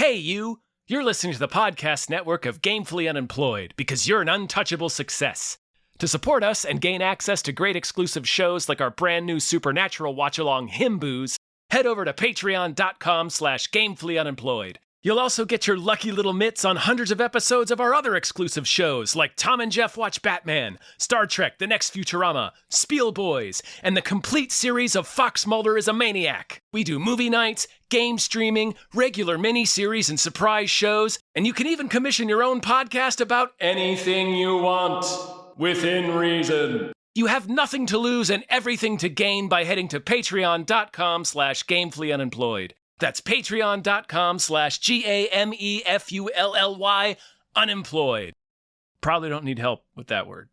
Hey, you! You're listening to the podcast network of Gamefully Unemployed because you're an untouchable success. To support us and gain access to great exclusive shows like our brand new Supernatural watch-along Himboos, head over to patreon.com/gamefullyunemployed. You'll also get your lucky little mitts on hundreds of episodes of our other exclusive shows like Tom and Jeff Watch Batman, Star Trek The Next Futurama, Spiel Boys, and the complete series of Fox Mulder is a Maniac. We do movie nights, game streaming, regular mini-series and surprise shows, and you can even commission your own podcast about anything you want, within reason. You have nothing to lose and everything to gain by heading to patreon.com/gamefullyunemployed. That's patreon.com/GAMEFULLY unemployed. Probably don't need help with that word.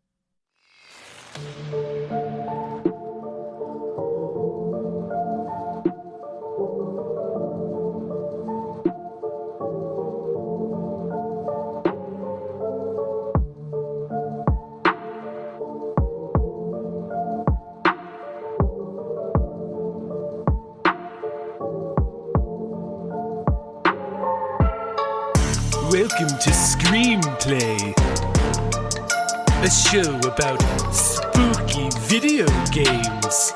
Welcome to Screamplay, a show about spooky video games.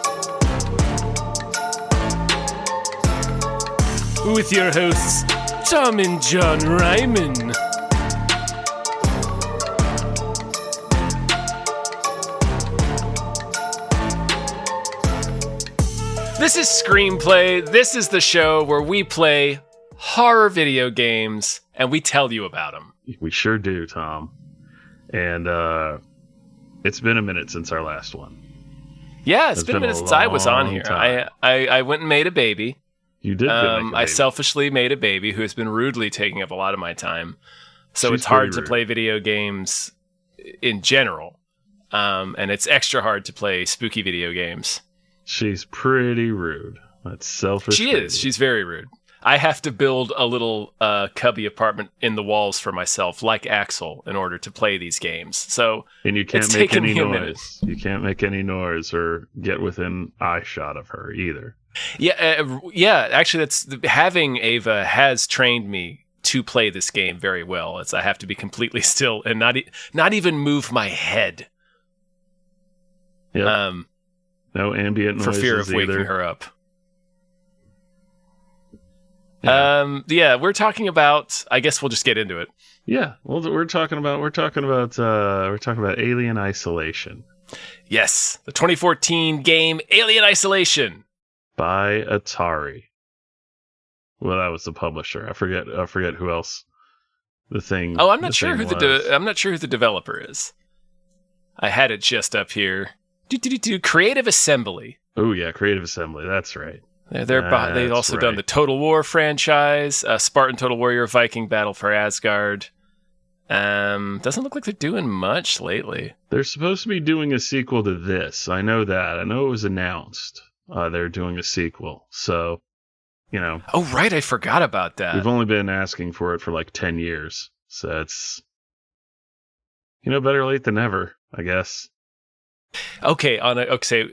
With your hosts, Tom and John Ryman. This is Screamplay. This is the show where we play horror video games and we tell you about them. We sure do, Tom. And it's been a minute since our last one. Yeah, it's been a minute since I was on here. I went and made a baby. You did make a baby. I selfishly made a baby who has been rudely taking up a lot of my time. So She's it's hard to rude. play video games in general. And it's extra hard to play spooky video games. She's pretty rude. That's selfish. She is. She's very rude. I have to build a little cubby apartment in the walls for myself, like Axel, in order to play these games. So And you can't it's make taken any me a minute. noise. You can't make any noise or get within eye shot of her either. Yeah. Actually, having Ava has trained me to play this game very well. I have to be completely still and not even move my head. Yeah. No ambient for noises fear of waking either. her up. Yeah. We're talking about. I guess we'll just get into it. Yeah. Well, we're talking about Alien Isolation Yes, the 2014 game Alien Isolation. by Atari. Well, that was the publisher. I forget who else. The thing. Oh, I'm not sure who was. I'm not sure who the developer is. I had it just up here. Creative Assembly. Oh yeah, Creative Assembly. That's right. They've also done the Total War franchise, Spartan Total Warrior, Viking Battle for Asgard. Doesn't look like they're doing much lately. They're supposed to be doing a sequel to this. I know that. I know it was announced. They're doing a sequel. So, Oh, right. I forgot about that. we've only been asking for it for like 10 years. So it's, better late than never, I guess. Okay,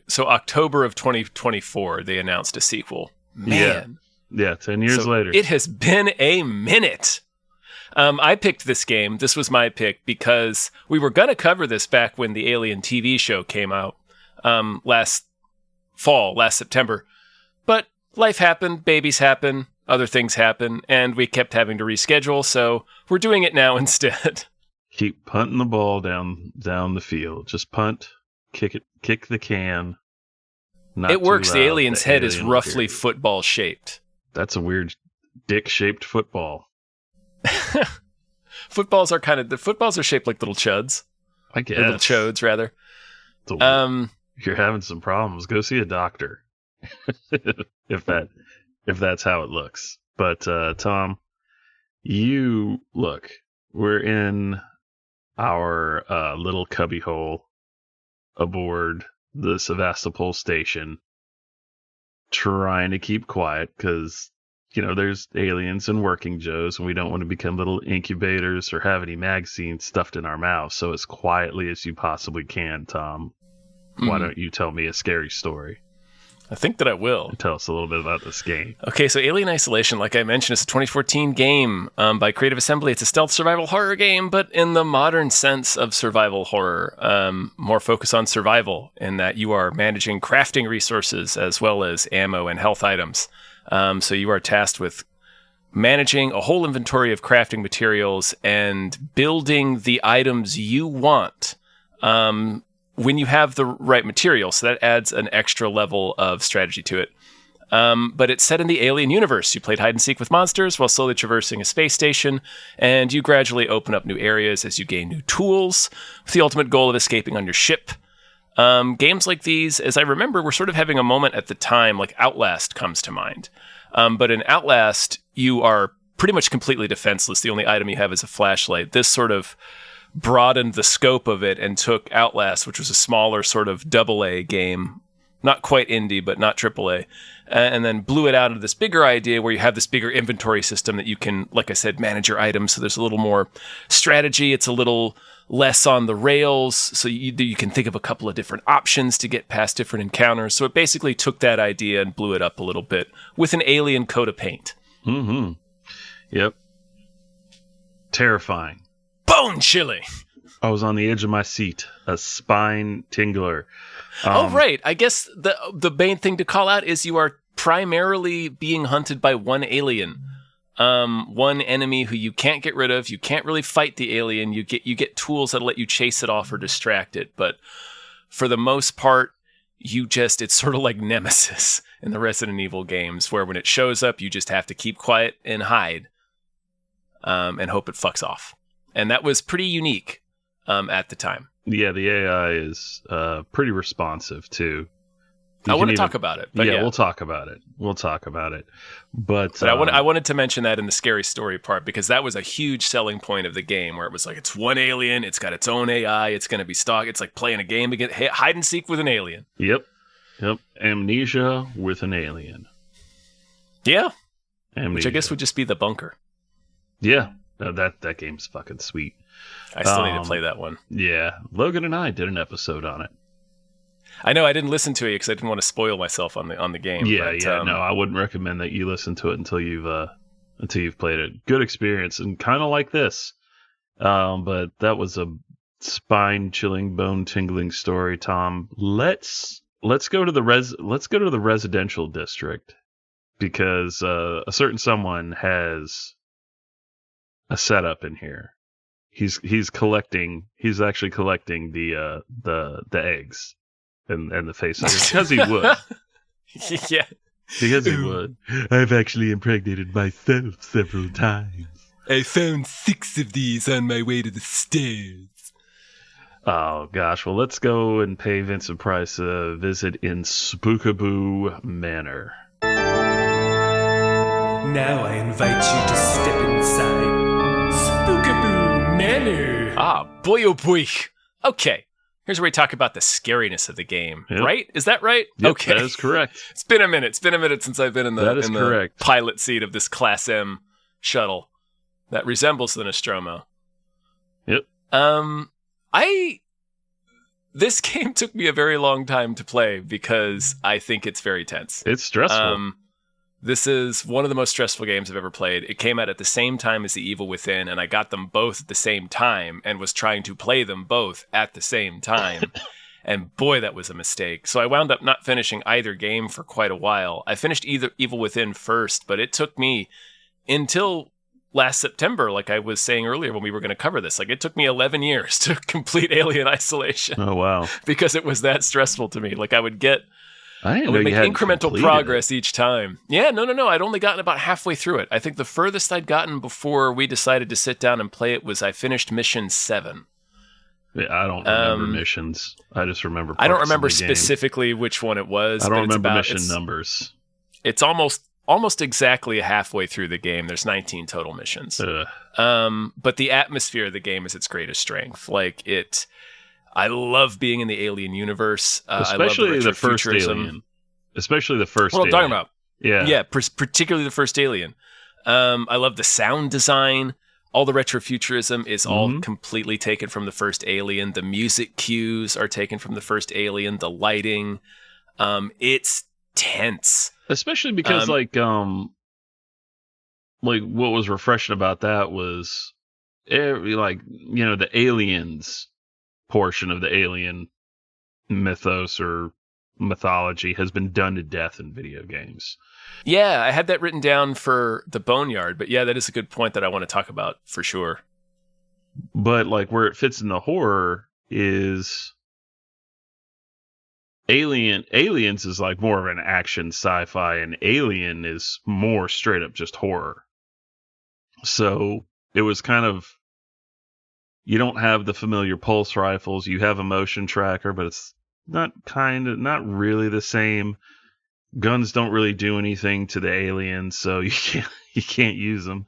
so October of 2024, they announced a sequel. Man. Yeah, 10 years So later. It has been a minute. I picked this game. This was my pick because we were going to cover this back when the Alien TV show came out last September. But life happened, babies happen, other things happen, and we kept having to reschedule, so we're doing it now instead. Keep punting the ball down the field. Just punt, kick the can. Not It works. too The loud. alien's The head is alien will roughly hear you. football shaped. That's a weird dick-shaped football. Footballs are shaped like little chuds. I guess. Or little chodes, rather. If you're having some problems, go see a doctor. if that's how it looks. But Tom, we're in our little cubbyhole aboard the Sevastopol station, trying to keep quiet because there's aliens and working Joes, and we don't want to become little incubators or have any magazines stuffed in our mouths. So as quietly as you possibly can, Tom, why don't you tell me a scary story? I think that I will. Tell us a little bit about this game. Okay, so Alien Isolation, like I mentioned, is a 2014 game by Creative Assembly. It's a stealth survival horror game, but in the modern sense of survival horror, more focus on survival in that you are managing crafting resources as well as ammo and health items. So you are tasked with managing a whole inventory of crafting materials and building the items you want when you have the right materials. So that adds an extra level of strategy to it. But it's set in the Alien universe. You played hide and seek with monsters while slowly traversing a space station, and you gradually open up new areas as you gain new tools, with the ultimate goal of escaping on your ship. Games like these, as I remember, were sort of having a moment at the time, like Outlast comes to mind. But in Outlast, you are pretty much completely defenseless. The only item you have is a flashlight. This sort of broadened the scope of it and took Outlast, which was a smaller sort of AA game, not quite indie, but not AAA, and then blew it out into this bigger idea where you have this bigger inventory system that you can, like I said, manage your items. So there's a little more strategy. It's a little less on the rails. So you can think of a couple of different options to get past different encounters. So it basically took that idea and blew it up a little bit with an alien coat of paint. Mm-hmm. Yep. Terrifying. Bone chilling. I was on the edge of my seat. A spine tingler. Oh, right. I guess the main thing to call out is you are primarily being hunted by one alien. One enemy who you can't get rid of. You can't really fight the alien. You get tools that'll let you chase it off or distract it. But for the most part, it's sort of like Nemesis in the Resident Evil games, where when it shows up, you just have to keep quiet and hide, and hope it fucks off. And that was pretty unique at the time. Yeah, the AI is pretty responsive too. I want to talk about it. But yeah, we'll talk about it. But I wanted to mention that in the scary story part, because that was a huge selling point of the game, where it was like, it's one alien, it's got its own AI, it's going to be stalked. It's like playing a game against hide and seek with an alien. Yep. Amnesia with an alien. Yeah. Amnesia. Which I guess would just be the bunker. Yeah. That game's fucking sweet. I still need to play that one. Yeah. Logan and I did an episode on it. I know I didn't listen to it because I didn't want to spoil myself on the game. Yeah, no, I wouldn't recommend that you listen to it until you've played it. Good experience, and kind of like this. But that was a spine-chilling, bone-tingling story, Tom. Let's go to the residential district, because a certain someone has a setup in here. He's actually collecting the eggs and the face because he would. Yeah. Because he would. I've actually impregnated myself several times. I found 6 of these on my way to the stairs. Oh gosh, well let's go and pay Vincent Price a visit in Spookaboo Manor. Now I invite you to step inside Spookaboo Manor. Ah, boy oh boy. Okay. Here's where we talk about the scariness of the game, right? Is that right? Yep, okay. That is correct. It's been a minute since I've been in the correct. pilot seat of this Class M shuttle that resembles the Nostromo. Yep. This game took me a very long time to play because I think it's very tense. It's stressful. This is one of the most stressful games I've ever played. It came out at the same time as The Evil Within, and I got them both at the same time and was trying to play them both at the same time. And boy, that was a mistake. So I wound up not finishing either game for quite a while. I finished Evil Within first, but it took me until last September, like I was saying earlier when we were going to cover this. Like, it took me 11 years to complete Alien Isolation. Oh, wow. Because it was that stressful to me. Like, I would make incremental progress each time. Yeah, no. I'd only gotten about halfway through it. I think the furthest I'd gotten before we decided to sit down and play it was I finished mission 7. Yeah, I don't remember missions. I just remember parts I don't remember of the game. Specifically which one it was. I don't remember mission numbers. It's almost exactly halfway through the game. There's 19 total missions. But the atmosphere of the game is its greatest strength. I love being in the Alien universe. Especially the first Alien. Especially the first Alien. What I'm talking about. Yeah. Yeah, particularly the first Alien. I love the sound design. All the retrofuturism is all completely taken from the first Alien. The music cues are taken from the first Alien. The lighting. It's tense. Especially because like what was refreshing about that was the aliens portion of the alien mythos or mythology has been done to death in video games. Yeah, I had that written down for the Boneyard, but yeah, that is a good point that I want to talk about for sure. But like where it fits in the horror is Aliens is like more of an action sci-fi, and Alien is more straight up just horror. So it was kind of, you don't have the familiar pulse rifles, you have a motion tracker, but it's not really the same. Guns don't really do anything to the aliens, so you can't use them.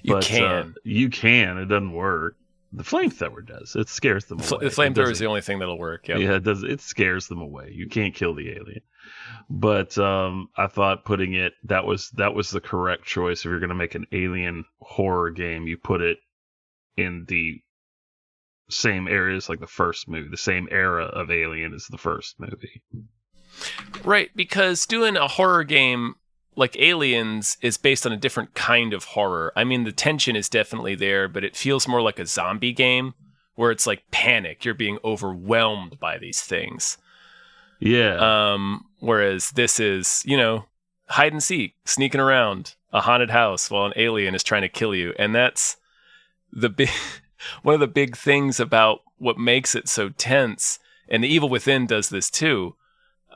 You can. You can. It doesn't work. The flamethrower does. It scares them away. The flamethrower is the only thing that'll work. Yep. Yeah, it does. It scares them away. You can't kill the alien. But I thought putting it, that was the correct choice. If you're going to make an alien horror game, you put it in the same areas like the first movie. The same era of Alien as the first movie. Right, because doing a horror game like Aliens is based on a different kind of horror. I mean, the tension is definitely there, but it feels more like a zombie game where it's like panic. You're being overwhelmed by these things. Yeah. Whereas this is, hide and seek, sneaking around a haunted house while an alien is trying to kill you. And that's one of the big things about what makes it so tense. And The Evil Within does this too.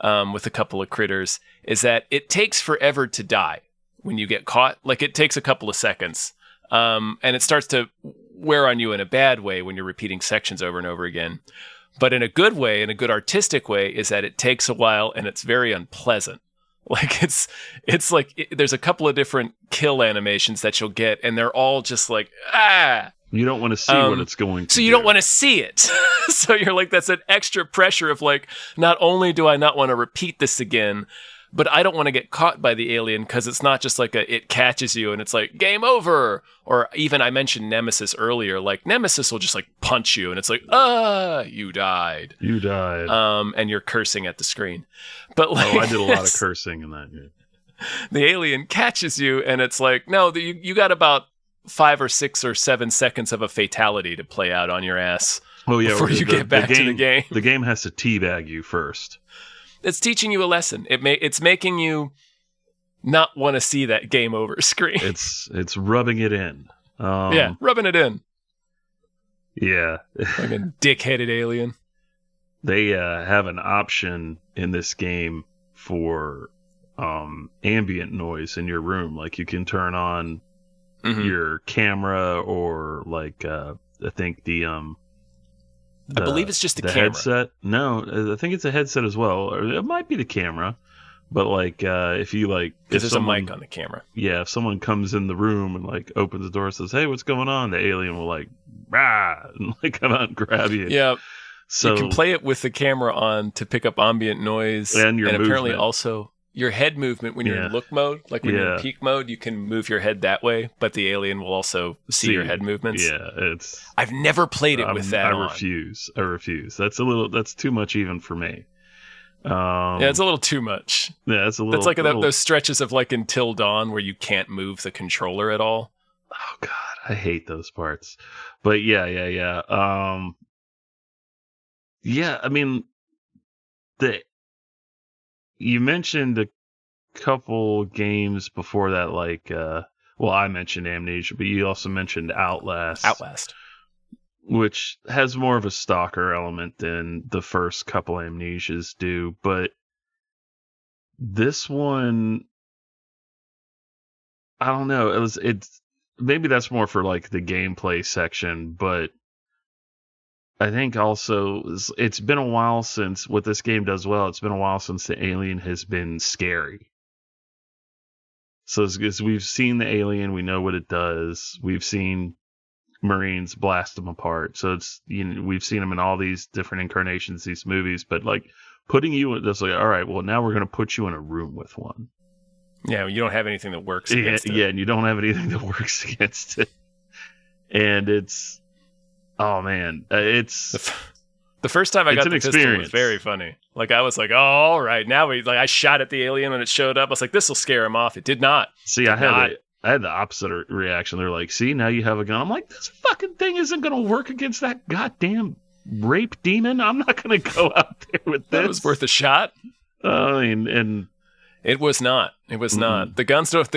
With a couple of critters, is that it takes forever to die when you get caught. Like, it takes a couple of seconds. And it starts to wear on you in a bad way when you're repeating sections over and over again. But in a good way, in a good artistic way, is that it takes a while and it's very unpleasant. Like, it's like there's a couple of different kill animations that you'll get, and they're all just like, ah! You don't want to see what it's going to do. So you don't want to see it. So you're like, that's an extra pressure of like, not only do I not want to repeat this again, but I don't want to get caught by the alien, because it's not just like it catches you and it's like, game over. Or even, I mentioned Nemesis earlier, like Nemesis will just like punch you and it's like, you died. You died. And you're cursing at the screen. But like, I did a lot of cursing in that game. The alien catches you and it's like, no, you got about 5 or 6 or 7 seconds of a fatality to play out on your ass. Oh yeah, before you get back to the game. The game has to teabag you first. It's teaching you a lesson. It's making you not want to see that game over screen. It's rubbing it in. Rubbing it in. Yeah. Like a dick-headed alien. They have an option in this game for ambient noise in your room. Like, you can turn on your camera, or like I think I believe it's just the camera. Headset. No, I think it's a headset as well, or it might be the camera. But like, if you like, because there's a mic on the camera. Yeah, if someone comes in the room and like opens the door and says, "Hey, what's going on?" the alien will like, rah, and like come out and grab you. Yeah. So you can play it with the camera on to pick up ambient noise, and apparently also your head movement when you're in look mode. Like when you're in peak mode, you can move your head that way, but the alien will also see your head movements. Yeah, I've never played it with that I refuse. That's too much even for me. It's a little too much. Yeah, it's a little. It's like those stretches of like Until Dawn where you can't move the controller at all. Oh God, I hate those parts. But yeah. I mean, you mentioned a couple games before that, like, I mentioned Amnesia, but you also mentioned Outlast. Which has more of a stalker element than the first couple Amnesias do, but this one, I don't know. It's maybe that's more for like the gameplay section, but I think also it's been a while since what this game does well. It's been a while since the alien has been scary. So as we've seen the alien, we know what it does. We've seen Marines blast them apart. So it's, we've seen them in all these different incarnations, these movies, but like putting you in this, like, all right, well, now we're going to put you in a room with one. Yeah. You don't have anything that works against it. Yeah. And you don't have anything that works against it. And it's, oh man, it's The first time I got the pistol experience. was very funny. Like, I was like, oh, all right. Now I shot at the alien when it showed up. I was like, this will scare him off. It did not. See, I had the opposite reaction. They're like, see, now you have a gun. I'm like, this fucking thing isn't going to work against that goddamn rape demon. I'm not going to go out there with this. That was worth a shot. And It was not. It was not. The guns don't.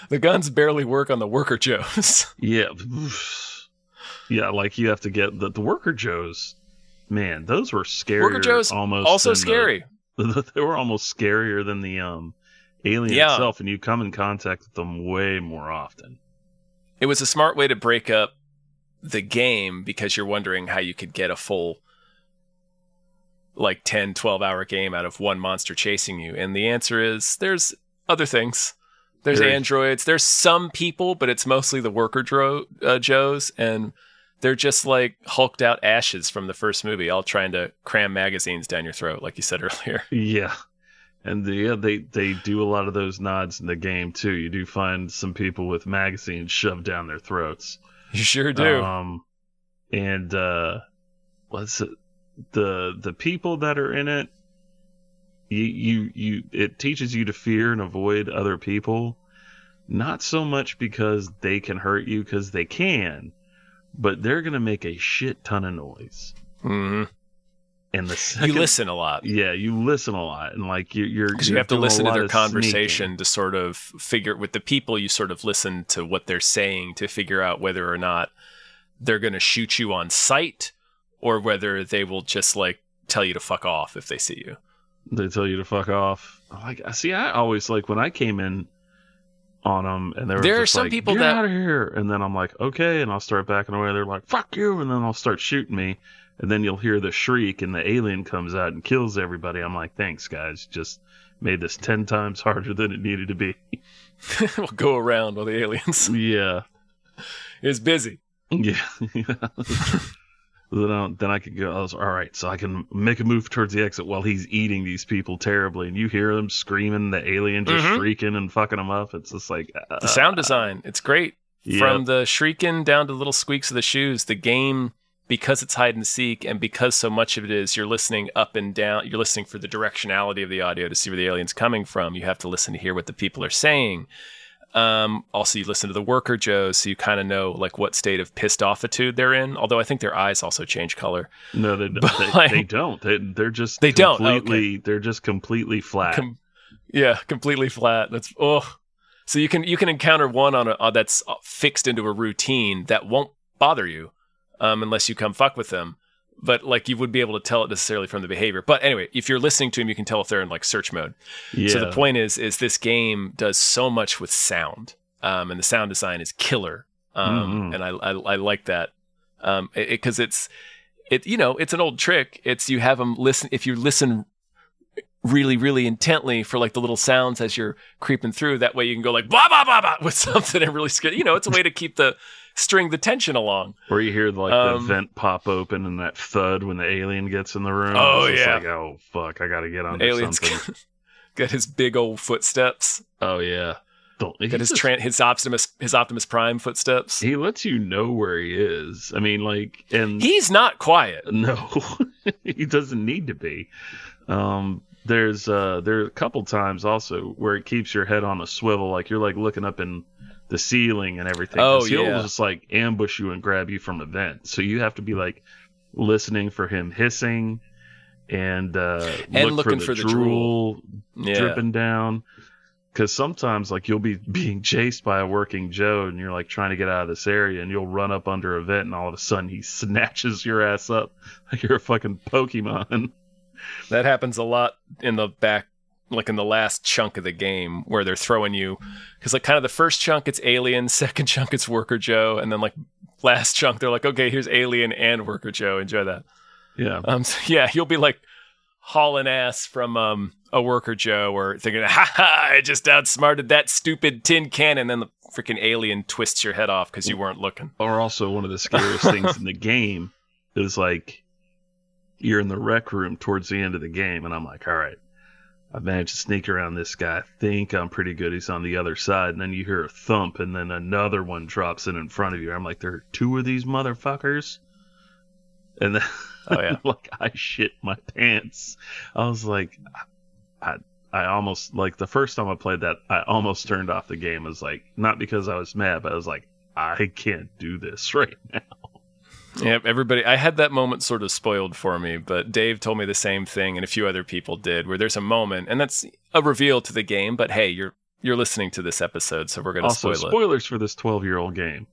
The guns barely work on the worker Joes. yeah. Yeah, like you have to get the worker Joes. Man, those were scarier. Worker Joes almost also scary. They were almost scarier than the alien itself, and you come in contact with them way more often. It was a smart way to break up the game because you're wondering how you could get a full 10, 12-hour game out of one monster chasing you. And the answer is there's other things. There's androids. There's some people, but it's mostly the worker Joes, and they're just like hulked out ashes from the first movie, all trying to cram magazines down your throat, like you said earlier. Yeah. And they do a lot of those nods in the game too. You do find some people with magazines shoved down their throats. You sure do. What's it? The people that are in it, it teaches you to fear and avoid other people. Not so much because they can hurt you, because they can, but they're gonna make a shit ton of noise. Mm-hmm. And you listen a lot. Yeah, you listen a lot, and like because you have to listen to their conversation to sort of figure with the people. You sort of listen to what they're saying to figure out whether or not they're going to shoot you on sight or whether they will just like tell you to fuck off if they see you. They tell you to fuck off. I always like when I came in on them, and there are some people get out of here, and then I'm like, okay, and I'll start backing away. They're like, fuck you, and then I'll start shooting me. And then you'll hear the shriek, and the alien comes out and kills everybody. I'm like, thanks, guys. Just made this 10 times harder than it needed to be. We'll go around with the aliens. Yeah. It's busy. Yeah. Then I could go, all right, so I can make a move towards the exit while he's eating these people terribly. And you hear them screaming, the alien just shrieking and fucking them up. It's just like... the sound design, it's great. Yep. From the shrieking down to little squeaks of the shoes, the game... Because it's hide and seek, and because so much of it is you're listening up and down, you're listening for the directionality of the audio to see where the alien's coming from. You have to listen to hear what the people are saying. Also, you listen to the worker Joes, so you kind of know like what state of pissed offitude they're in. Although I think their eyes also change color. No, they don't. They're just They're just completely flat. Completely flat. So you can encounter one that's fixed into a routine that won't bother you. Unless you come fuck with them. But like you would be able to tell it necessarily from the behavior. But anyway, if you're listening to them, you can tell if they're in like search mode. Yeah. So the point is this game does so much with sound. And the sound design is killer. And I like that. Because it's an old trick. It's you have them listen. If you listen really, really intently for like the little sounds as you're creeping through, that way you can go like blah, blah, blah, blah with something and really scare. It's a way to keep string the tension along. Or you hear like the vent pop open and that thud when the alien gets in the room. Oh, it's yeah. Like, oh, fuck, I gotta get on something. Got his big old footsteps. Oh, yeah. Got his Optimus Prime footsteps. He lets you know where he is. I mean, like... and he's not quiet. No. He doesn't need to be. There are a couple times also where it keeps your head on a swivel, like you're like looking up in the ceiling and everything. Oh, he'll yeah. just like ambush you and grab you from a vent. So you have to be like listening for him hissing and looking for the drool dripping down. Because sometimes like you'll be being chased by a working Joe and you're like trying to get out of this area and you'll run up under a vent and all of a sudden he snatches your ass up like you're a fucking Pokemon. That happens a lot in the back, like in the last chunk of the game where they're throwing you, because like kind of the first chunk it's alien, second chunk it's worker Joe, and then like last chunk they're like, okay, here's alien and worker Joe, enjoy that. Yeah. So yeah, you'll be like hauling ass from a worker Joe or thinking, I just outsmarted that stupid tin can, and then the freaking alien twists your head off because you weren't looking. Or also one of the scariest things in the game is like you're in the rec room towards the end of the game, and I'm like, all right, I managed to sneak around this guy. I think I'm pretty good. He's on the other side. And then you hear a thump, and then another one drops in front of you. I'm like, there are two of these motherfuckers? And then Oh yeah. Like I shit my pants. I was like, I almost, like, the first time I played that, I almost turned off the game. It was like, not because I was mad, but I was like, I can't do this right now. Yeah, everybody, I had that moment sort of spoiled for me, but Dave told me the same thing, and a few other people did, where there's a moment, and that's a reveal to the game, but hey, you're listening to this episode, so we're going to spoil it. Also, spoilers for this 12-year-old game.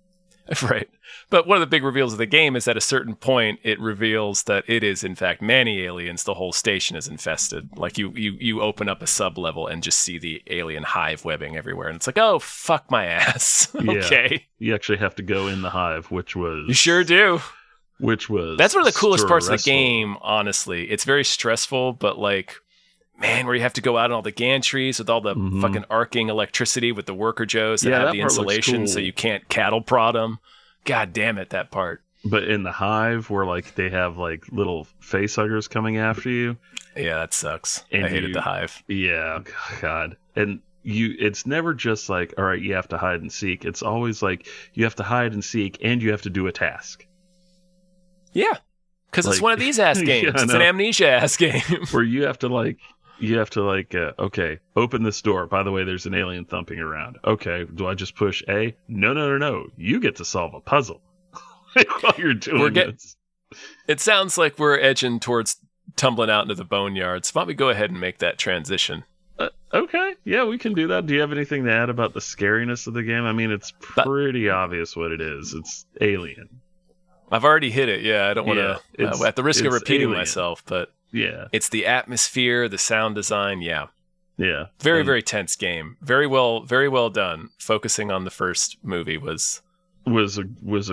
Right. But one of the big reveals of the game is at a certain point, it reveals that it is, in fact, many aliens. The whole station is infested. Like, you open up a sub-level and just see the alien hive webbing everywhere. And it's like, oh, fuck my ass. Okay. You actually have to go in the hive, which was... You sure do. Which was... That's one of the coolest parts of the game, honestly. It's very stressful, but, like... Man, where you have to go out in all the gantries with all the fucking arcing electricity with the worker joes that have the insulation cool. So you can't cattle prod them. God damn it, that part. But in the hive where like they have like little face huggers coming after you. Yeah, that sucks. I hated the hive. Yeah, God. And it's never just like, all right, you have to hide and seek. It's always like you have to hide and seek and you have to do a task. Yeah, because it's one of these ass games. Yeah, it's an amnesia ass game. Where you have to okay, open this door. By the way, there's an alien thumping around. Okay, do I just push A? No. You get to solve a puzzle while you're doing this. It sounds like we're edging towards tumbling out into the boneyard. So why don't we go ahead and make that transition? Okay, yeah, we can do that. Do you have anything to add about the scariness of the game? I mean, it's pretty obvious what it is. It's alien. I've already hit it, yeah. I don't want to, at the risk of repeating myself, but... Yeah. It's the atmosphere, the sound design, yeah. Yeah. Very tense game. Very well done. Focusing on the first movie was a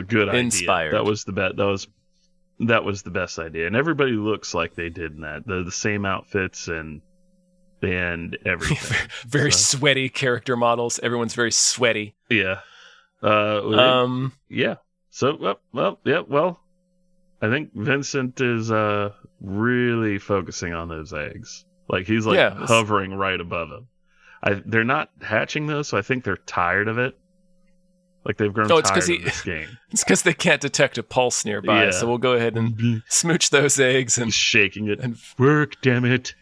good idea. Inspired. That was the best idea. And everybody looks like they did in that. The same outfits and everything. Very sweaty character models. Everyone's very sweaty. Yeah. Yeah. So well, I think Vincent is really focusing on those eggs. Like he's hovering right above them. They're not hatching those, so I think they're tired of it. Like they've grown tired of this game. It's because they can't detect a pulse nearby. So we'll go ahead and smooch those eggs and shaking it and work. Damn it!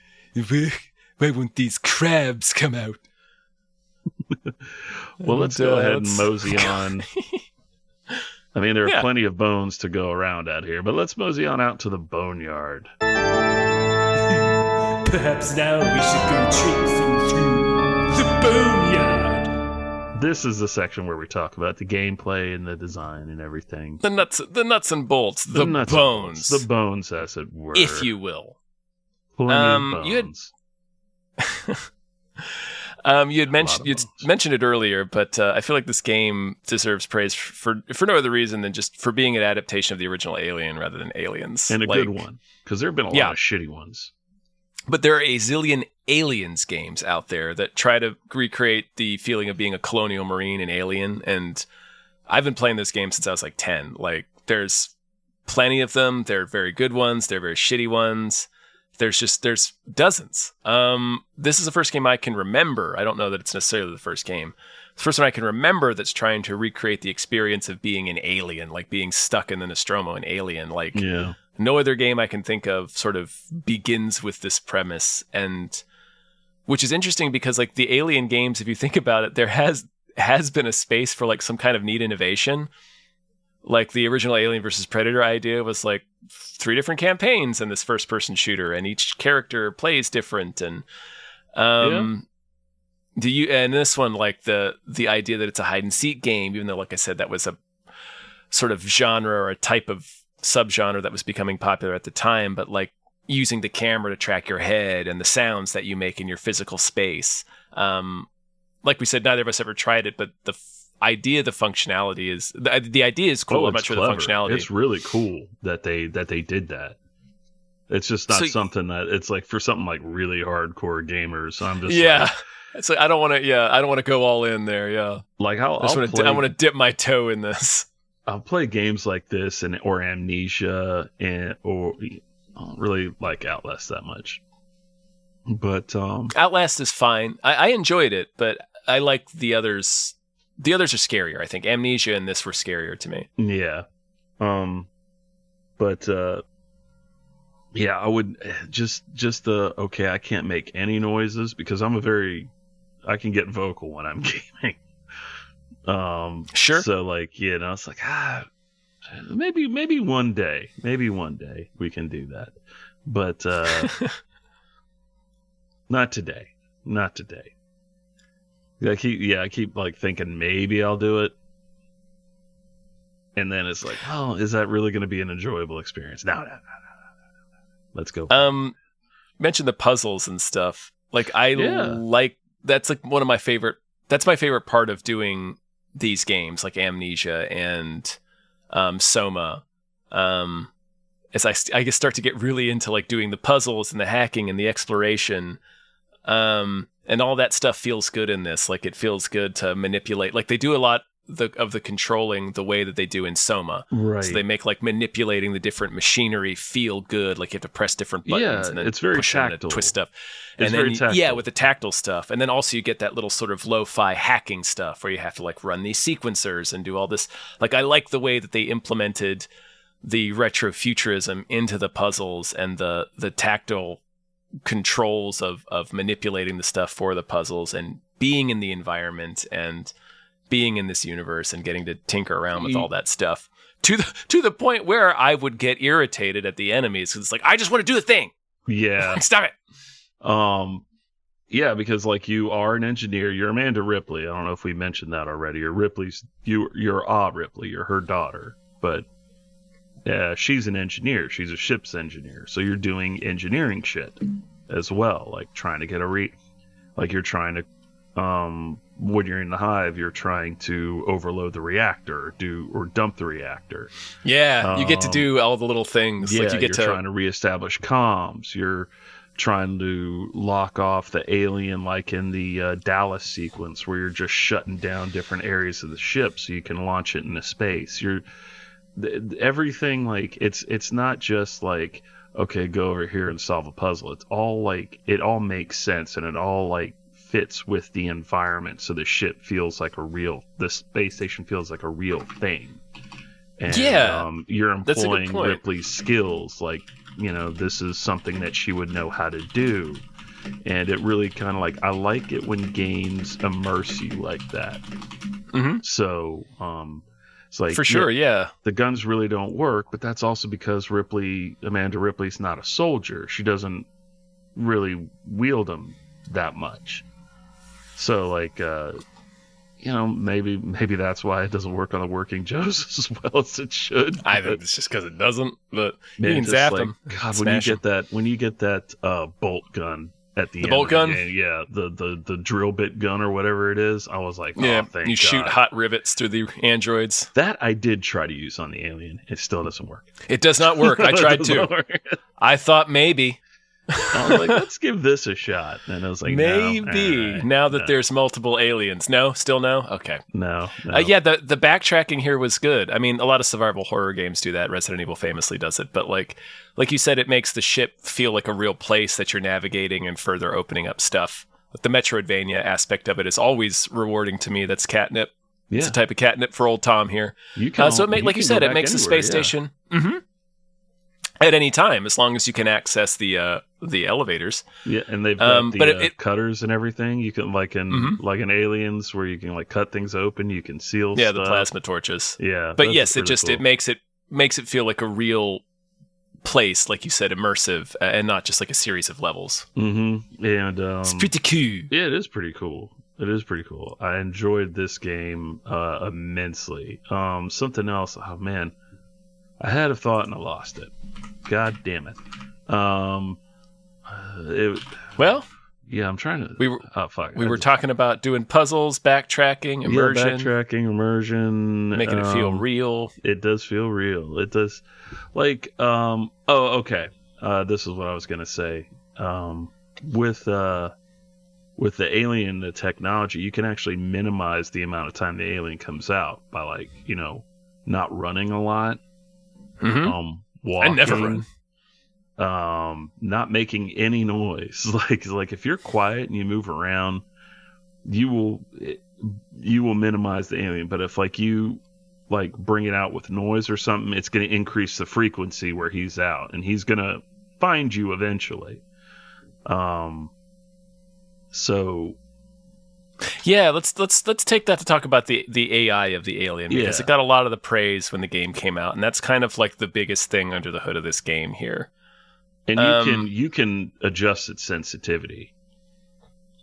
Why won't these crabs come out? Well, let's go ahead and mosey on. I mean, there are plenty of bones to go around out here, but let's mosey on out to the boneyard. Perhaps now we should go traipsing through the boneyard. This is the section where we talk about the gameplay and the design and everything. The nuts and bolts, the bones. The bones, as it were. If you will. Bones. You had mentioned it earlier, but I feel like this game deserves praise for no other reason than just for being an adaptation of the original Alien rather than Aliens. And a good one, because there have been a lot of shitty ones. But there are a zillion Aliens games out there that try to recreate the feeling of being a colonial marine in Alien, and I've been playing this game since I was like 10. Like, there's plenty of them. There are very good ones. There are very shitty ones. There's dozens. This is the first game I can remember. I don't know that it's necessarily the first game. It's the first one I can remember that's trying to recreate the experience of being an alien, like being stuck in the Nostromo, an alien. Like no other game I can think of sort of begins with this premise, and which is interesting because like the Alien games, if you think about it, there has been a space for like some kind of neat innovation. Like the original Alien versus Predator idea was like 3 different campaigns in this first-person shooter, and each character plays different. And and this one, like the idea that it's a hide and seek game, even though, like I said, that was a sort of genre or a type of subgenre that was becoming popular at the time. But like using the camera to track your head and the sounds that you make in your physical space. Like we said, neither of us ever tried it, but the idea, the functionality is the idea is cool. I'm not sure the functionality. It's really cool that they did that. It's just not something that it's like for something like really hardcore gamers. I'm just it's like I don't want to go all in there. Yeah, like I want to dip my toe in this. I'll play games like this or Amnesia or I don't really like Outlast that much. But Outlast is fine. I enjoyed it, but I like the others. The others are scarier, I think. Amnesia and this were scarier to me. Yeah. But Yeah, I would just the okay. I can't make any noises because I can get vocal when I'm gaming. Sure. So like it's like maybe one day we can do that, but not today. I keep like thinking maybe I'll do it, and then it's like, oh, is that really going to be an enjoyable experience? No. Let's go. Mention the puzzles and stuff. Like like that's like one of my favorite. That's my favorite part of doing these games, like Amnesia and Soma. As I guess start to get really into like doing the puzzles and the hacking and the exploration. And all that stuff feels good in this. Like it feels good to manipulate. Like they do a lot of the controlling the way that they do in Soma. Right. So they make like manipulating the different machinery feel good. Like you have to press different buttons and then it's very push tactile. and twist stuff. It's and then very tactile. with the tactile stuff. And then also you get that little sort of lo-fi hacking stuff where you have to like run these sequencers and do all this. Like I like the way that they implemented the retrofuturism into the puzzles and the tactile controls of manipulating the stuff for the puzzles and being in the environment and being in this universe and getting to tinker around with all that stuff to the point where I would get irritated at the enemies because it's like I just want to do the thing. Yeah. Stop it. Yeah, because like you are an engineer, you're Amanda Ripley. I don't know if we mentioned that already. You're Ripley, you're her daughter, but she's an engineer. She's a ship's engineer. So you're doing engineering shit as well, like trying to get you're trying to when you're in the hive, you're trying to overload the reactor or dump the reactor. Yeah, you get to do all the little things. Yeah, like you're trying to reestablish comms. You're trying to lock off the alien, like in the Dallas sequence, where you're just shutting down different areas of the ship so you can launch it into space. Everything, like it's not just like, okay, go over here and solve a puzzle. It's all like it all makes sense and it all like fits with the environment, so the ship feels like the space station feels like a real thing. And you're employing Ripley's skills, like this is something that she would know how to do. And it really kind of like, I like it when games immerse you like that. Mm-hmm. So it's like, for sure, yeah, the guns really don't work, but that's also because Amanda Ripley's not a soldier. She doesn't really wield them that much. So like, maybe that's why it doesn't work on the working Joes as well as it should. I think it's just because it doesn't. But man, you can zap like, them. God, when you get that bolt gun at the end bolt gun, of the game, yeah, the drill bit gun or whatever it is, I was like, yeah, thank you God. shoot hot rivets through the androids. That I did try to use on the alien. It still doesn't work. It does not work. I tried to. I thought maybe. I was like, let's give this a shot. And I was like, maybe. Now that there's multiple aliens. No? Still no? Okay. No. Yeah, the backtracking here was good. I mean, a lot of survival horror games do that. Resident Evil famously does it. But like you said, it makes the ship feel like a real place that you're navigating and further opening up stuff. But the Metroidvania aspect of it is always rewarding to me. That's catnip. Yeah. It's a type of catnip for old Tom here. Like you said, it makes the space station... Mm-hmm. At any time, as long as you can access the elevators. Yeah, and they've got the cutters and everything. You can like in Aliens, where you can like cut things open. You can seal. Yeah, stuff. the plasma torches. Yeah, but yes, it makes it feel like a real place, like you said, immersive, and not just like a series of levels. Mm-hmm. And it's pretty cool. Yeah, it is pretty cool. I enjoyed this game immensely. Something else. Oh man. I had a thought and I lost it. God damn it. Yeah, I'm trying to. We were talking about doing puzzles, backtracking, immersion, making it feel real. It does feel real. It does. Like, okay. This is what I was gonna say. With the alien, the technology, you can actually minimize the amount of time the alien comes out by not running a lot. Mm-hmm. Walking, I never run. Not making any noise. Like if you're quiet and you move around, you will minimize the alien. But if you bring it out with noise or something, it's going to increase the frequency where he's out, and he's gonna find you eventually. So Yeah, let's take that to talk about the AI of the alien, because it got a lot of the praise when the game came out, and that's kind of like the biggest thing under the hood of this game here. And you can adjust its sensitivity.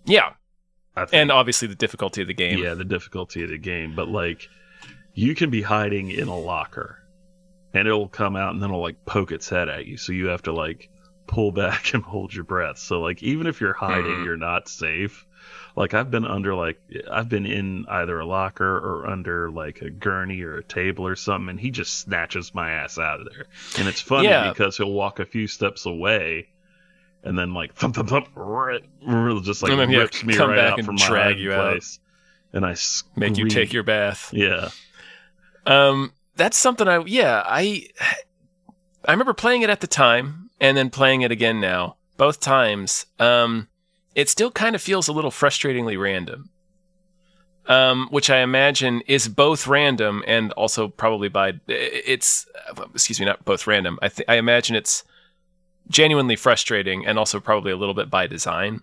Yeah. I think. And obviously the difficulty of the game. Yeah, the difficulty of the game. But, like, you can be hiding in a locker, and it'll come out, and then it'll, like, poke its head at you. So you have to, like, pull back and hold your breath. So, like, even if you're hiding, you're not safe. Like, I've been in either a locker or under, like, a gurney or a table or something, and he just snatches my ass out of there. And it's funny because he'll walk a few steps away, and then, like, thump, thump, thump, just, like, rips me right out from my hiding place. And I scream. Make you take your bath. Yeah. That's something I remember playing it at the time, and then playing it again now. Both times. It still kind of feels a little frustratingly random, which I imagine is both random and also probably not both random. I imagine it's genuinely frustrating and also probably a little bit by design.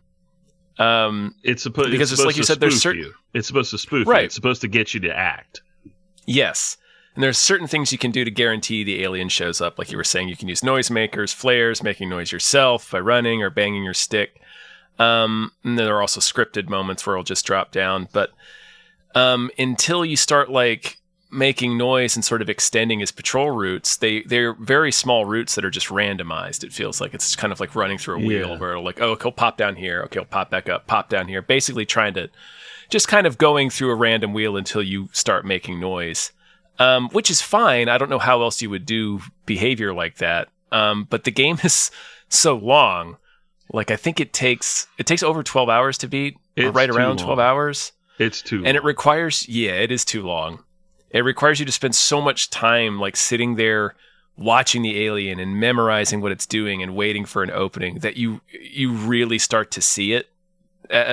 It's supposed because it's like you said, there's certain. It's supposed to spoof you. It's supposed to get you to act. Yes. And there's certain things you can do to guarantee the alien shows up. Like you were saying, you can use noisemakers, flares, making noise yourself by running or banging your stick. And there are also scripted moments where it'll just drop down. But until you start like making noise and sort of extending his patrol routes, they're very small routes that are just randomized. It feels like it's kind of like running through a wheel where it'll like, oh, he'll pop down here. Okay, he'll pop back up, pop down here. Basically trying to just kind of going through a random wheel until you start making noise, which is fine. I don't know how else you would do behavior like that. But the game is so long. Like, I think it takes over 12 hours to beat, or right around 12 hours. It's too long. And it requires, it is too long. It requires you to spend so much time, like, sitting there watching the alien and memorizing what it's doing and waiting for an opening that you really start to see it.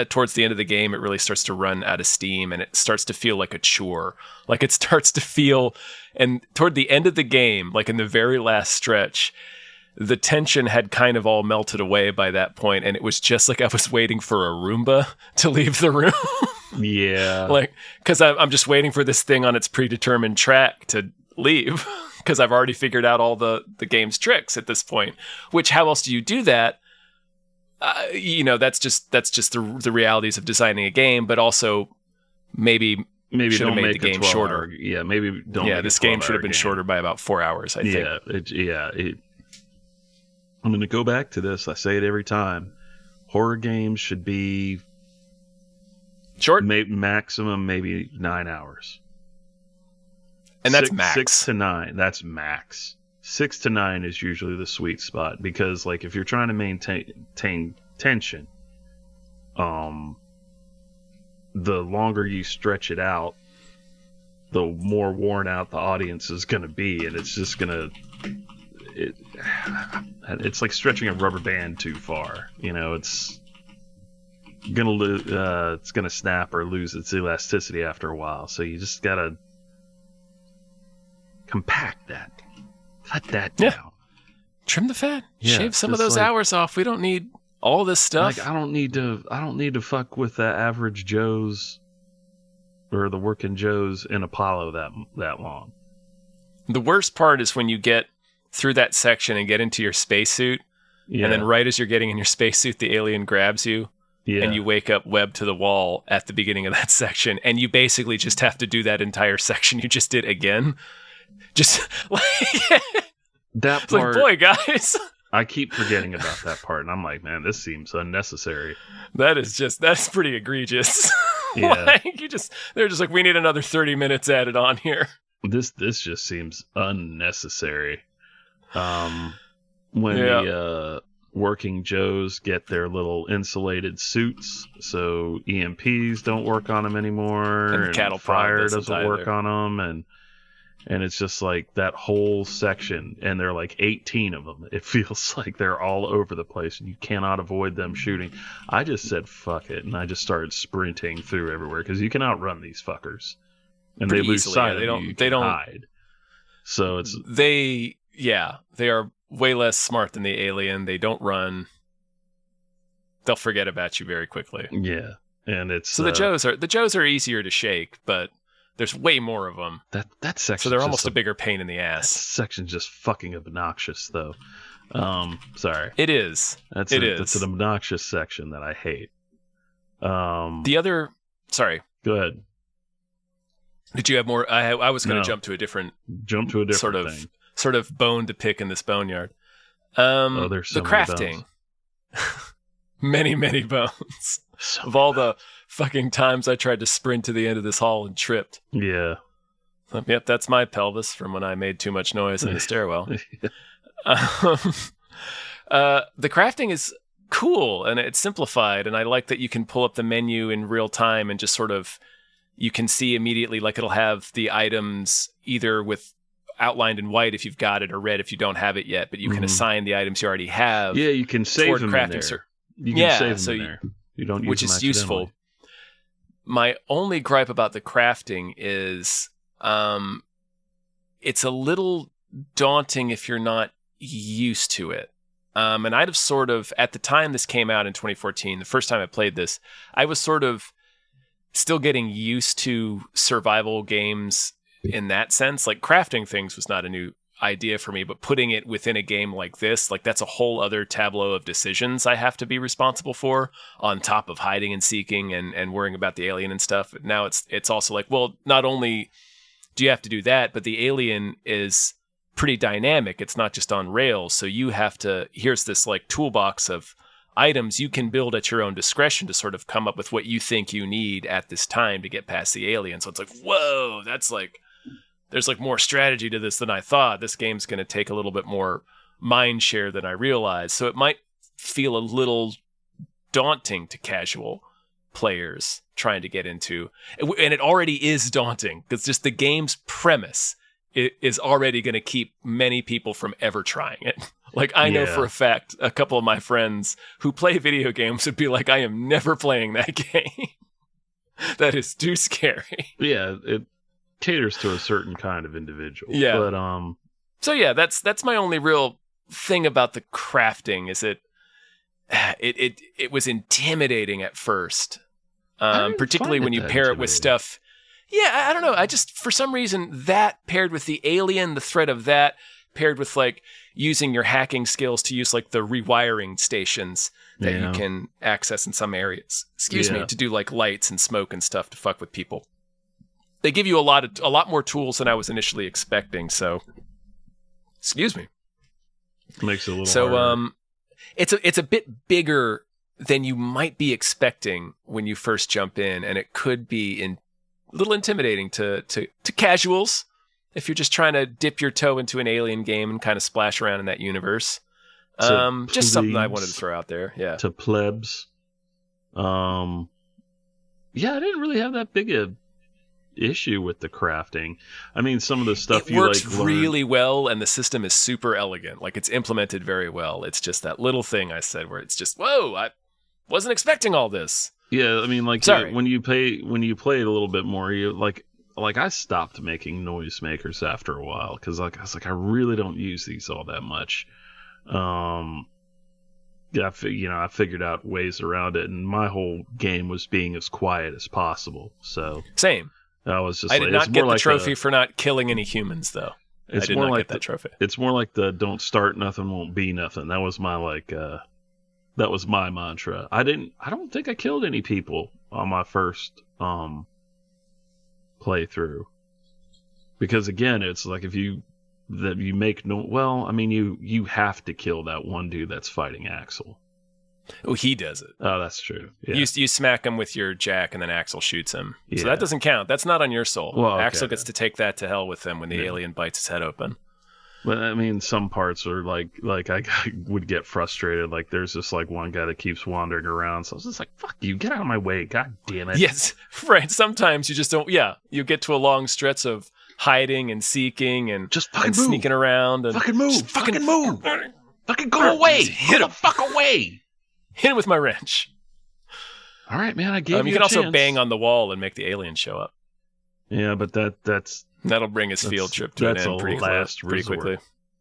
Towards the end of the game, it really starts to run out of steam, and it starts to feel like a chore. Like, it starts to feel, and toward the end of the game, like in the very last stretch, the tension had kind of all melted away by that point, and it was just like I was waiting for a Roomba to leave the room. Yeah. Like, because I'm just waiting for this thing on its predetermined track to leave, because I've already figured out all the game's tricks at this point. Which, how else do you do that? That's just the realities of designing a game, but also maybe should have made the game shorter. Yeah, maybe don't. Yeah, this game should have been shorter by about 4 hours, I think. I'm going to go back to this. I say it every time. Horror games should be short, maximum maybe 9 hours, and that's max. 6 to 9. That's max. 6 to 9 is usually the sweet spot, because like if you're trying to maintain tension, the longer you stretch it out, the more worn out the audience is going to be, and it's just going to. It's like stretching a rubber band too far. It's gonna snap or lose its elasticity after a while. So you just gotta compact that, cut that down, trim the fat, shave some of those hours off. We don't need all this stuff. Like I don't need to fuck with the average Joes or the working Joes in Apollo that long. The worst part is when you get through that section and get into your spacesuit, and then right as you're getting in your spacesuit, the alien grabs you, and you wake up webbed to the wall at the beginning of that section, and you basically just have to do that entire section you just did again. Just like that part. Like, boy, guys, I keep forgetting about that part, and I'm like, man, this seems unnecessary. That's pretty egregious. Yeah, they're just like, we need another 30 minutes added on here. This just seems unnecessary. When the working Joes get their little insulated suits, so EMPs don't work on them anymore, and cattle fire doesn't work on them, and it's just like that whole section, and there are like 18 of them. It feels like they're all over the place, and you cannot avoid them shooting. I just said fuck it, and I just started sprinting through everywhere, because you can outrun these fuckers, and they lose sight of you. They don't hide. So they are way less smart than the alien. They don't run. They'll forget about you very quickly. Yeah, and it's so the Joes are easier to shake, but there's way more of them. That section. So they're almost a bigger pain in the That ass. section's just fucking obnoxious, though. Sorry. It is. That's an obnoxious section that I hate. The other. Sorry. Go ahead. Did you have more? I was going to jump to a different thing. Sort of bone to pick in this boneyard. There's so the crafting. Many, many bones. Of all the fucking times I tried to sprint to the end of this hall and tripped. Yeah. Yep, that's my pelvis from when I made too much noise in the stairwell. The crafting is cool and it's simplified, and I like that you can pull up the menu in real time and just sort of, you can see immediately, like it'll have the items either with outlined in white if you've got it or red if you don't have it yet, but you can assign the items you already have. Yeah, you can save them in there. You can save them in there. You don't use which them is useful. My only gripe about the crafting is it's a little daunting if you're not used to it. And I'd have sort of, at the time this came out in 2014, the first time I played this, I was sort of still getting used to survival games in that sense. Like crafting things was not a new idea for me, but putting it within a game like this, like that's a whole other tableau of decisions I have to be responsible for on top of hiding and seeking and worrying about the alien and stuff. Now it's also like, well, not only do you have to do that, but the alien is pretty dynamic. It's not just on rails. So you have to, here's this like toolbox of items you can build at your own discretion to sort of come up with what you think you need at this time to get past the alien. So it's like, whoa, that's like, there's like more strategy to this than I thought. This game's going to take a little bit more mind share than I realized. So it might feel a little daunting to casual players trying to get into. And it already is daunting because just the game's premise is already going to keep many people from ever trying it. Like I know for a fact, a couple of my friends who play video games would be like, I am never playing that game. That is too scary. Yeah, it caters to a certain kind of individual. Yeah. But so yeah, that's my only real thing about the crafting is it was intimidating at first. Particularly when you pair it with stuff. Yeah, I don't know. I just, for some reason, that paired with the alien, the threat of that, paired with like using your hacking skills to use like the rewiring stations that you can access in some areas. Excuse me, to do like lights and smoke and stuff to fuck with people. They give you a lot more tools than I was initially expecting. So, excuse me. Makes it a little harder. It's a bit bigger than you might be expecting when you first jump in, and it could be a little intimidating to casuals if you're just trying to dip your toe into an alien game and kind of splash around in that universe. Just something I wanted to throw out there. Yeah. To plebs. I didn't really have that big a issue with the crafting. I mean, some of the stuff it works really well, and the system is super elegant. Like it's implemented very well. It's just that little thing I said where it's just, whoa, I wasn't expecting all this. Yeah, I mean, like when you play it a little bit more, you like I stopped making noisemakers after a while because like I was like, I really don't use these all that much. I figured out ways around it, and my whole game was being as quiet as possible. So same. I was just. I did not get the trophy for not killing any humans, though. I did not get that trophy. It's more like the "don't start nothing, won't be nothing." That was my that was my mantra. I don't think I killed any people on my first playthrough, because again, it's like if you make no. Well, I mean, you have to kill that one dude that's fighting Axel. Oh, he does it. Oh, that's true. Yeah. You smack him with your jack, and then Axel shoots him. Yeah. So that doesn't count. That's not on your soul. Well, okay, Axel gets to take that to hell with him when the alien bites his head open. But I mean, some parts are like I would get frustrated. Like there's just like one guy that keeps wandering around. So I was just like, "Fuck you, get out of my way, god damn it!" Yes, right. Sometimes you just don't. Yeah, you get to a long stretch of hiding and seeking and just fucking and sneaking around and fucking move, fucking move, fucking go away, hit him, fuck away. Hit him with my wrench. All right, man. I gave you. You can also bang on the wall and make the alien show up. Yeah, but that'll bring his field trip to an end pretty quickly.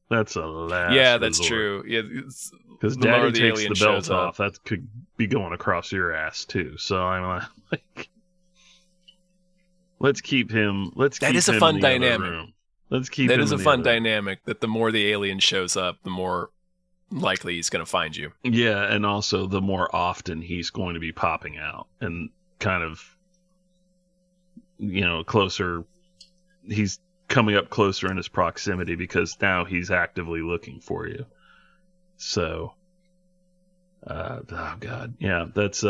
That's a last Yeah, that's resort. true. Yeah, Because the more Daddy the takes alien the belt shows up. off. That could be going across your ass too. So I'm like, let's keep him. That is a him fun in the other dynamic. room. Let's keep That him is in a the fun other room. dynamic. That the more the alien shows up, the more likely he's going to find you. Yeah, and also the more often he's going to be popping out and kind of, closer. He's coming up closer in his proximity because now he's actively looking for you. So, oh god, yeah, that's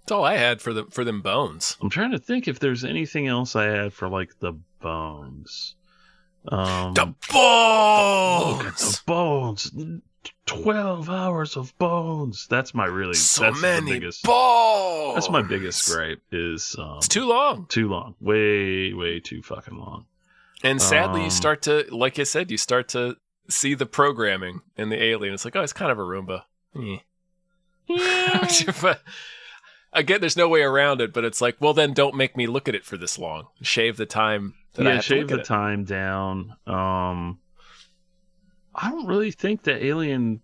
That's all I had for them bones. I'm trying to think if there's anything else I had for like the bones. The Look at bones. the bones. 12 hours of bones. That's my really So that's many the biggest. bones. That's my biggest gripe is It's too long. too long. Way too fucking long. And sadly, you start to, like I said, you start to see the programming in the alien. It's like, oh, it's kind of a Roomba. Yeah. But again, there's no way around it. But it's like, well, then don't make me look at it for this long. Shave the time that I have to shave look the at it. time down. I don't really think the alien.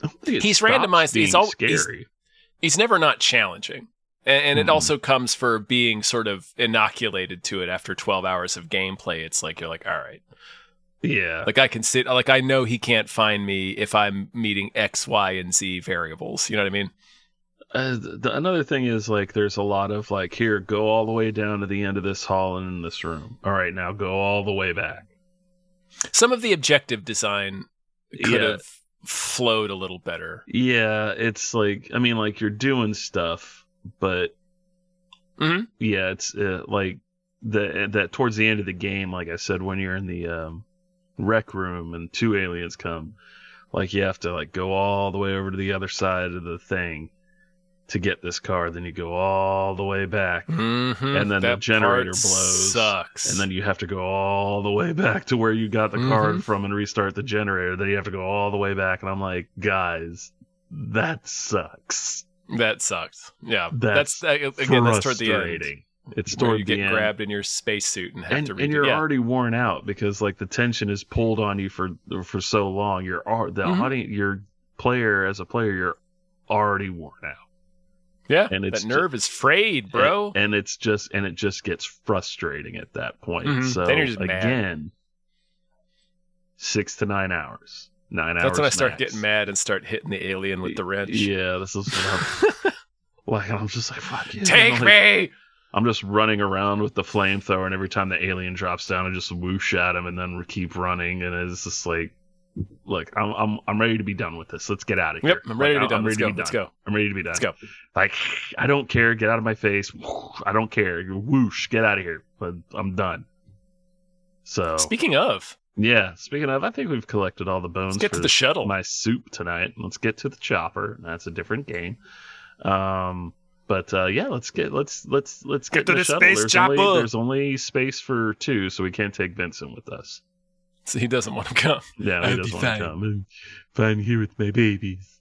I don't think it He's stops randomized. being He's scary. He's never not challenging. And it also comes for being sort of inoculated to it after 12 hours of gameplay. It's like, you're like, all right. Yeah. Like I know he can't find me if I'm meeting X, Y, and Z variables. You know what I mean? Another thing is like there's a lot of like, here, go all the way down to the end of this hall and in this room. All right, now go all the way back. Some of the objective design could have flowed a little better. Yeah, it's like, I mean, like you're doing stuff, but yeah, it's like that towards the end of the game, like I said, when you're in the rec room and two aliens come, like you have to like go all the way over to the other side of the thing to get this car. Then you go all the way back, and then the generator blows. Sucks. And then you have to go all the way back to where you got the card from and restart the generator. Then you have to go all the way back, and I'm like, guys, that sucks. That sucks. Yeah, that's again. That's toward the end. It's where toward you the get end. grabbed in your spacesuit and have to read and you're already worn out because like the tension is pulled on you for so long. Audience, your player as a player, you're already worn out. Yeah, and that nerve is frayed, bro. And it just gets frustrating at that point. So then you're just again, mad. 6 to 9 hours. 9 hours. That's when I start max. getting mad and start hitting the alien with the wrench. Yeah, this is what I'm like. I'm just like, fuck you. Take me. I'm just running around with the flamethrower, and every time the alien drops down, I just whoosh at him, and then keep running, and it's just like I'm ready to be done with this. Let's get out of here. Yep, I'm ready to be done. I'm ready to be done. Let's go. I'm ready to be done. Let's go. Like, I don't care. Get out of my face. I don't care. Whoosh. Get out of here. But I'm done. So speaking of, I think we've collected all the bones. Let's get to the shuttle. My soup tonight. Let's get to the chopper. That's a different game. But let's get to the space chopper. There's only space for 2, so we can't take Vincent with us. So he doesn't want to come. Yeah, he doesn't want to come. I'm fine here with my babies.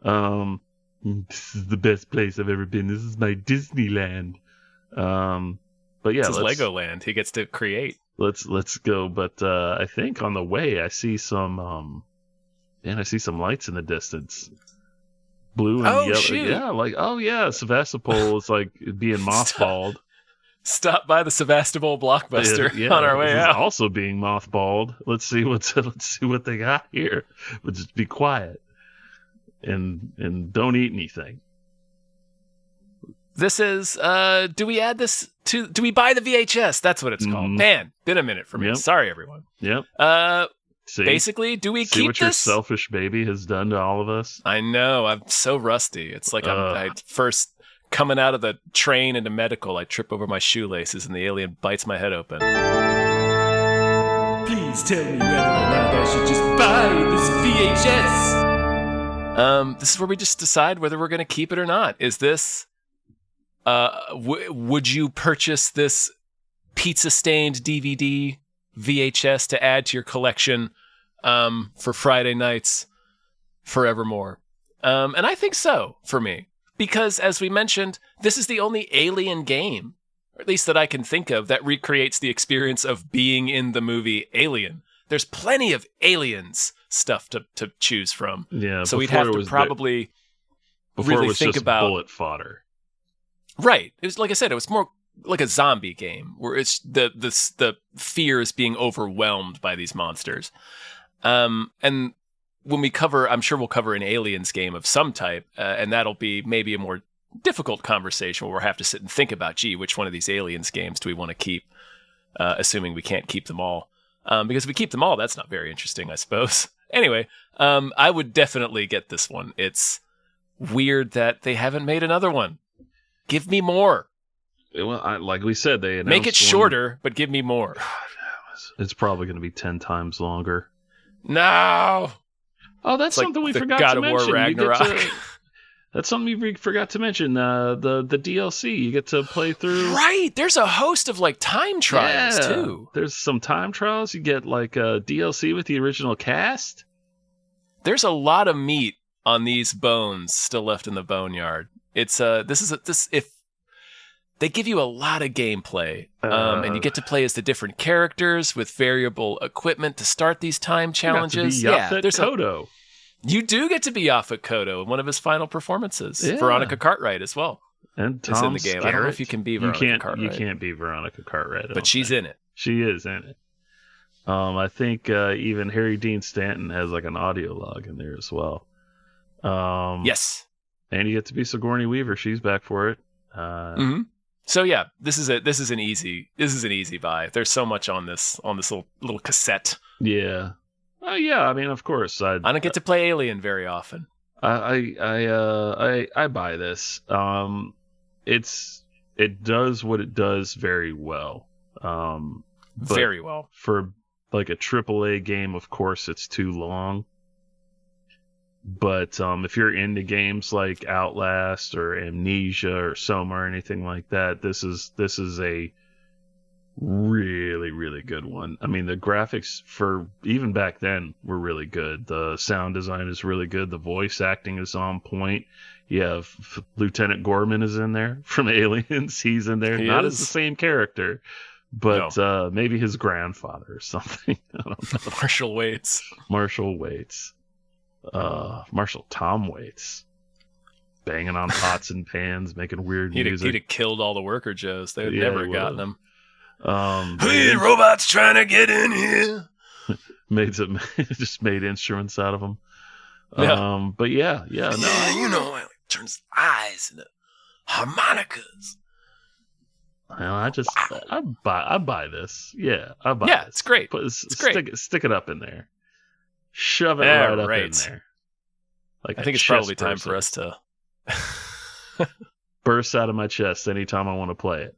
This is the best place I've ever been. This is my Disneyland. But yeah, it's his Legoland. He gets to create. Let's go. But I think on the way I see some lights in the distance. Blue and yellow. Shoot. Yeah, like Sevastopol is like being mothballed. Stop by the Sevastopol Blockbuster on our way out. Also being mothballed. Let's see what they got here. But just be quiet and don't eat anything. This is do we add this to do we buy the VHS? That's what it's called. Man, been a minute for me. Yep. Sorry everyone. Yep. See? Basically, do we See keep what your this? selfish baby has done to all of us? I know. I'm so rusty. It's like I first coming out of the train into medical, I trip over my shoelaces and the alien bites my head open. Please tell me whether or not I should just buy this VHS. This is where we just decide whether we're going to keep it or not. Is this would you purchase this pizza-stained DVD VHS to add to your collection for Friday nights forevermore? And I think so, for me. Because, as we mentioned, this is the only alien game or at least that I can think of, that recreates the experience of being in the movie Alien. There's plenty of Aliens stuff to choose from. Yeah, so we'd have to probably really think about bullet fodder. Right. It was, like I said, it was more like a zombie game where it's the fear is being overwhelmed by these monsters. And when we cover, I'm sure we'll cover an Aliens game of some type, and that'll be maybe a more difficult conversation where we'll have to sit and think about, gee, which one of these Aliens games do we want to keep, assuming we can't keep them all. Because if we keep them all, that's not very interesting, I suppose. Anyway, I would definitely get this one. It's weird that they haven't made another one. Give me more. Well, like we said, they announced make it shorter, but give me more. It's probably going to be 10 times longer. No. Oh, that's something we forgot to mention. God of War Ragnarok. That's something we forgot to mention. The DLC you get to play through. Right. There's a host of like time trials too. There's some time trials. You get like a DLC with the original cast. There's a lot of meat on these bones still left in the boneyard. It's if they give you a lot of gameplay, and you get to play as the different characters with variable equipment to start these time challenges. There's Kodo. You do get to be Yaphet Kotto in one of his final performances. Yeah. Veronica Cartwright as well. And Tom is in the game. Skerritt. I don't know if you can be Veronica Cartwright. You can't be Veronica Cartwright. But she's in it. She is in it. I think even Harry Dean Stanton has like an audio log in there as well. Yes. And you get to be Sigourney Weaver. She's back for it. So yeah, this is an easy buy. There's so much on this little cassette. Yeah. Oh yeah, I mean, of course. I don't get to play Alien very often. I buy this. It does what it does very well. Very well. For like a AAA game, of course, it's too long. But if you're into games like Outlast or Amnesia or Soma or anything like that, this is a really, really good one. I mean, the graphics for even back then were really good. The sound design is really good. The voice acting is on point. You have Lieutenant Gorman is in there from Aliens. He's in there. Not as the same character, but maybe his grandfather or something. I don't know. Marshall Waits. Marshall Tom Waits. Banging on pots and pans, making weird music. He'd have killed all the worker Joes. They would never have gotten him. Hey, robots trying to get in here. Just made instruments out of them. Yeah. But no. It turns eyes into harmonicas. Well, I buy this. Yeah, I buy. Yeah, this. It's great. It's great. Stick it up in there. Shove it right up in there. Like I think it's probably time for us to burst out of my chest anytime I want to play it.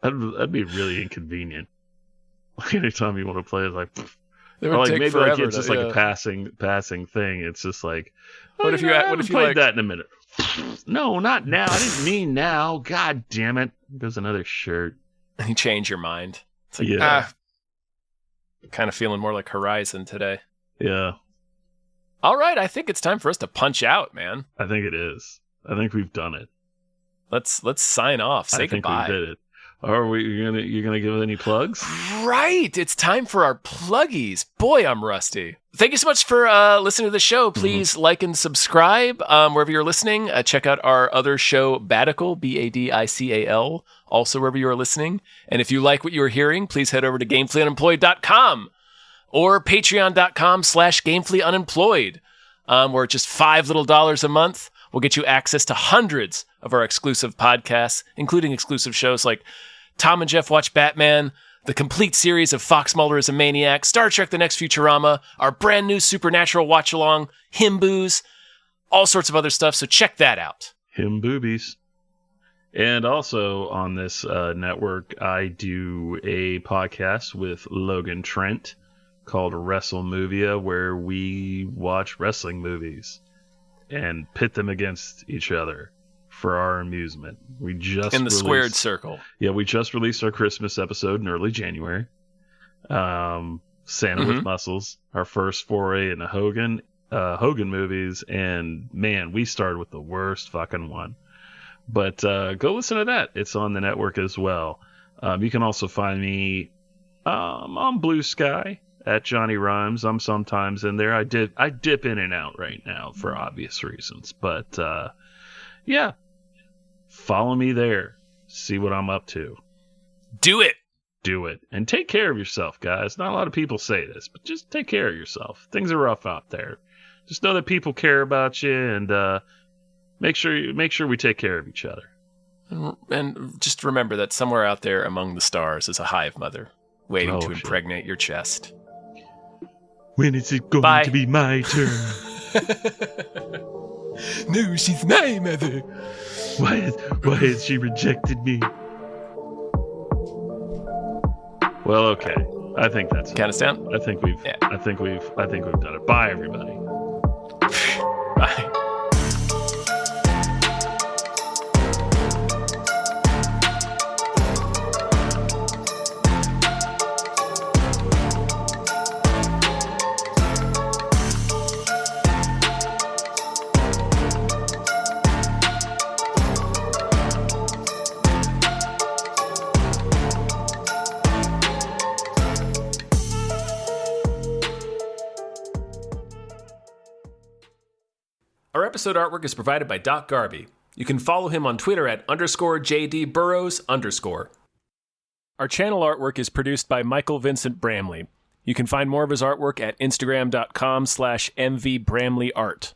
That'd be really inconvenient. Like anytime you want to play it, like, or like maybe like it's just like a passing thing. It's just like, what if you played that in a minute? No, not now. I didn't mean now. God damn it! There's another shirt. You change your mind. It's like, kind of feeling more like Horizon today. Yeah. All right, I think it's time for us to punch out, man. I think it is. I think we've done it. Let's sign off. Say goodbye. I think we did it. Are you gonna give any plugs? Right. It's time for our pluggies. Boy, I'm rusty. Thank you so much for listening to the show. Please like and subscribe wherever you're listening. Check out our other show, Badical, Badical, also wherever you are listening. And if you like what you are hearing, please head over to GamefullyUnemployed.com or Patreon.com/GamefullyUnemployed, where just $5 a month will get you access to hundreds of our exclusive podcasts, including exclusive shows like Tom and Jeff Watch Batman, the complete series of Fox Mulder is a Maniac, Star Trek The Next Futurama, our brand new Supernatural watch-along, Him Boos, all sorts of other stuff, so check that out. Him Boobies. And also on this network, I do a podcast with Logan Trent called WrestleMovia, where we watch wrestling movies and pit them against each other for our amusement. We just in the squared circle. Yeah, we just released our Christmas episode in early January. Santa with Muscles, our first foray into Hogan. Hogan movies, and man, we started with the worst fucking one. But go listen to that. It's on the network as well. You can also find me on Blue Sky at Johnny Rhymes. I'm sometimes in there. I dip in and out right now for obvious reasons. But yeah, follow me there. See what I'm up to. Do it. Do it. And take care of yourself, guys. Not a lot of people say this, but just take care of yourself. Things are rough out there. Just know that people care about you, and make sure we take care of each other. And just remember that somewhere out there among the stars is a hive mother waiting to impregnate your chest. When is it going to be my turn? No, she's my mother. Why has she rejected me? Well, okay. I think that's Count us down. I think we've done it. Bye, everybody. Bye. Our episode artwork is provided by Doc Garby. You can follow him on Twitter at _JDBurrows_. Our channel artwork is produced by Michael Vincent Bramley. You can find more of his artwork at instagram.com/mvbramleyart.